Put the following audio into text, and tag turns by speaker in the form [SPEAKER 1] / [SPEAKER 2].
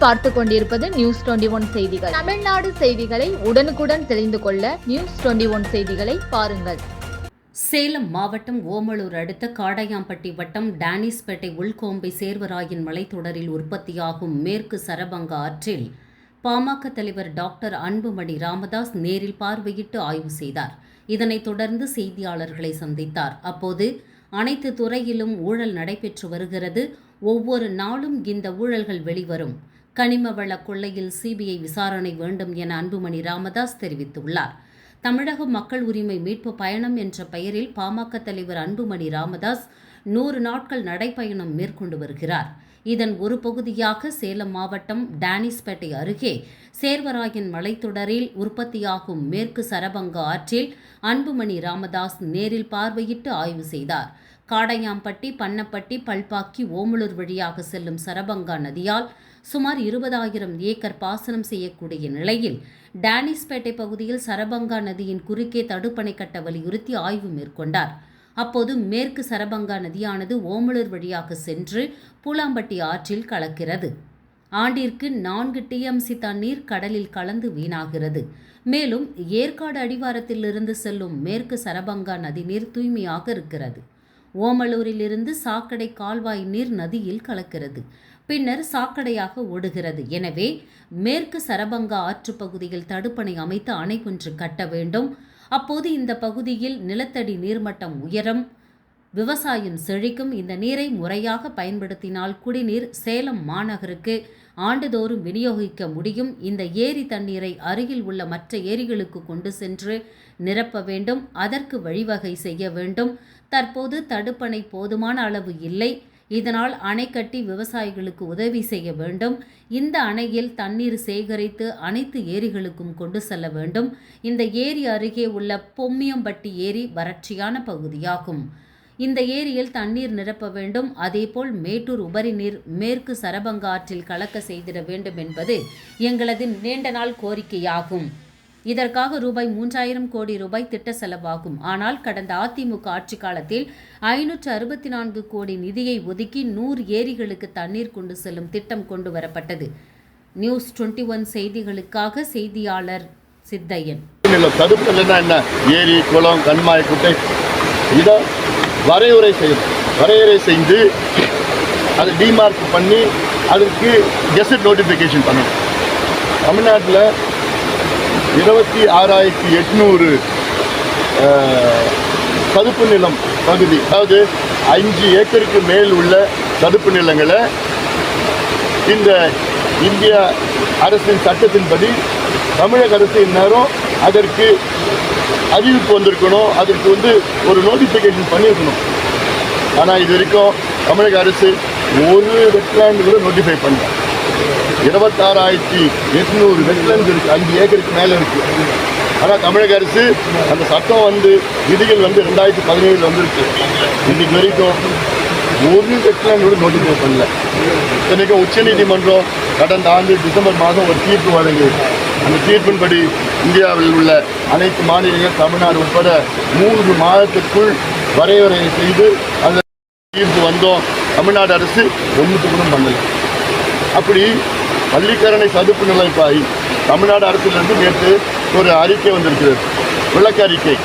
[SPEAKER 1] நீங்கள் பார்த்து கொண்டிருப்பது நியூஸ் 21 செய்திகள். தமிழ்நாடு செய்திகளை உடனுக்குடன் தெரிந்து கொள்ள நியூஸ் 21 செய்திகளை பாருங்கள்.
[SPEAKER 2] சேலம் மாவட்டம் ஓமலூர் அடுத்த காடையாம்பட்டி வட்டம் டானிஸ்பேட்டை உள்கோம்பை சேர்வராயன் மலைத்தொடரில் உற்பத்தியாகும் மேற்கு சரபங்க ஆற்றில் பாமக தலைவர் டாக்டர் அன்புமணி ராமதாஸ் நேரில் பார்வையிட்டு ஆய்வு செய்தார். இதனைத் தொடர்ந்து செய்தியாளர்களை சந்தித்தார். அப்போது அனைத்து துறையிலும் ஊழல் நடைபெற்று வருகிறது, ஒவ்வொரு நாளும் இந்த ஊழல்கள் வெளிவரும், கனிம வள கொள்ளையில் சிபிஐ விசாரணை வேண்டும் என அன்புமணி ராமதாஸ் தெரிவித்துள்ளார். தமிழக மக்கள் உரிமை மீட்பு பயணம் என்ற பெயரில் பாமக தலைவர் அன்புமணி ராமதாஸ் 100 நாட்கள் நடைப்பயணம் மேற்கொண்டு வருகிறார். இதன் ஒரு பகுதியாக சேலம் மாவட்டம் டானிஸ்பேட்டை அருகே சேர்வராயன் மலைத்தொடரில் உற்பத்தியாகும் மேற்கு சரபங்க ஆற்றில் அன்புமணி ராமதாஸ் நேரில் பார்வையிட்டு ஆய்வு செய்தார். காடையாம்பட்டி, பன்னப்பட்டி, பல்பாக்கி, ஓமலூர் வழியாக செல்லும் சரபங்கா நதியால் சுமார் 20,000 ஏக்கர் பாசனம் செய்யக்கூடிய நிலையில் டானிஸ்பேட்டை பகுதியில் சரபங்கா நதியின் குறுக்கே தடுப்பணை கட்ட வலியுறுத்தி ஆய்வு மேற்கொண்டார். அப்போது மேற்கு சரபங்கா நதியானது ஓமலூர் வழியாக சென்று பூலாம்பட்டி ஆற்றில் கலக்கிறது. ஆண்டிற்கு 4 TMC தண்ணீர் கடலில் கலந்து வீணாகிறது. மேலும் ஏற்காடு அடிவாரத்திலிருந்து செல்லும் மேற்கு சரபங்கா நதிநீர் தூய்மையாக இருக்கிறது. ஓமலூரிலிருந்து சாக்கடை கால்வாய் நீர் நதியில் கலக்கிறது, பின்னர் சாக்கடையாக ஓடுகிறது. எனவே மேற்கு சரபங்கா ஆற்று பகுதியில் தடுப்பணை அமைத்து அணை ஒன்று கட்ட வேண்டும். அப்போது இந்த பகுதியில் நிலத்தடி நீர்மட்டம் உயரும், விவசாயம் செழிக்கும். இந்த நீரை முறையாக பயன்படுத்தினால் குடிநீர் சேலம் மாநகருக்கு ஆண்டுதோறும் விநியோகிக்க முடியும். இந்த ஏரி தண்ணீரை அருகில் உள்ள மற்ற ஏரிகளுக்கு கொண்டு சென்று நிரப்ப வேண்டும். அதற்கு வழிவகை செய்ய வேண்டும். தற்போது தடுப்பணை போதுமான அளவு இல்லை. இதனால் அணை கட்டி விவசாயிகளுக்கு உதவி செய்ய வேண்டும். இந்த அணையில் தண்ணீர் சேகரித்து அனைத்து ஏரிகளுக்கும் கொண்டு செல்ல வேண்டும். இந்த ஏரி அருகே உள்ள பொம்மியம்பட்டி ஏரி வறட்சியான பகுதியாகும். இந்த ஏரியில் தண்ணீர் நிரப்ப வேண்டும். அதேபோல் மேட்டூர் உபரி நீர் மேற்கு சரபங்க ஆற்றில் கலக்க செய்திட வேண்டும் என்பது எங்களது நீண்ட நாள் கோரிக்கையாகும். இதற்காக ரூபாய் 3,000 கோடி திட்ட செலவாகும். ஆனால் கடந்த அதிமுக ஆட்சி காலத்தில் 564 கோடி நிதியை ஒதுக்கி 100 ஏரிகளுக்கு தண்ணீர் கொண்டு செல்லும் திட்டம் கொண்டு வரப்பட்டது. நியூஸ் 21 செய்திகளுக்காக செய்தியாளர் சித்தையன்.
[SPEAKER 3] ஏரி, குளம், கண்மாய், குட்டை இதை வரையறை செய்து அதை டிமார்க் பண்ணி அதற்கு கெசட் நோட்டிஃபிகேஷன் பண்ணணும். தமிழ்நாட்டில் 26,800 சதுப்பு நிலம் பகுதி, அதாவது 5 ஏக்கருக்கு மேல் உள்ள சதுப்பு நிலங்களை இந்த இந்திய அரசின் சட்டத்தின்படி தமிழக அரசு இந்நேரம் அதற்கு அறிவிப்பு வந்திருக்கணும், அதற்கு ஒரு நோட்டிஃபிகேஷன் பண்ணியிருக்கணும். ஆனால் இது வரைக்கும் தமிழக அரசு ஒரு வெட்லேண்ட் கூட நோட்டிஃபை பண்ணல. 26,800 வெட்லேண்ட்ஸ் இருக்குது, 5 ஏக்கருக்கு மேலே இருக்குது. ஆனால் தமிழக அரசு அந்த சட்டம் விதிகள் 2017 வந்துருக்கு. இன்னைக்கு வரைக்கும் ஒரு வெட்லேண்ட் கூட நோட்டிஃபை பண்ணல. இன்றைக்கும் உச்சநீதிமன்றம் கடந்த ஆண்டு டிசம்பர் மாதம் ஒரு தீர்ப்பு வழங்கியது. அந்த தீர்ப்பின்படி இந்தியாவில் உள்ள அனைத்து மாநிலங்கள் தமிழ்நாடு உட்பட 3 மாதத்திற்குள் வரையறை செய்து அந்த தீர்ப்பு வந்தோம். தமிழ்நாடு அரசு ஒன்றுக்கு கூட பண்ணலை. அப்படி பள்ளிக்கரணை சதுப்பு நிலைப்பாய் தமிழ்நாடு அரசிலிருந்து நேற்று ஒரு அறிக்கை வந்திருக்கிறது, விளக்க அறிக்கை.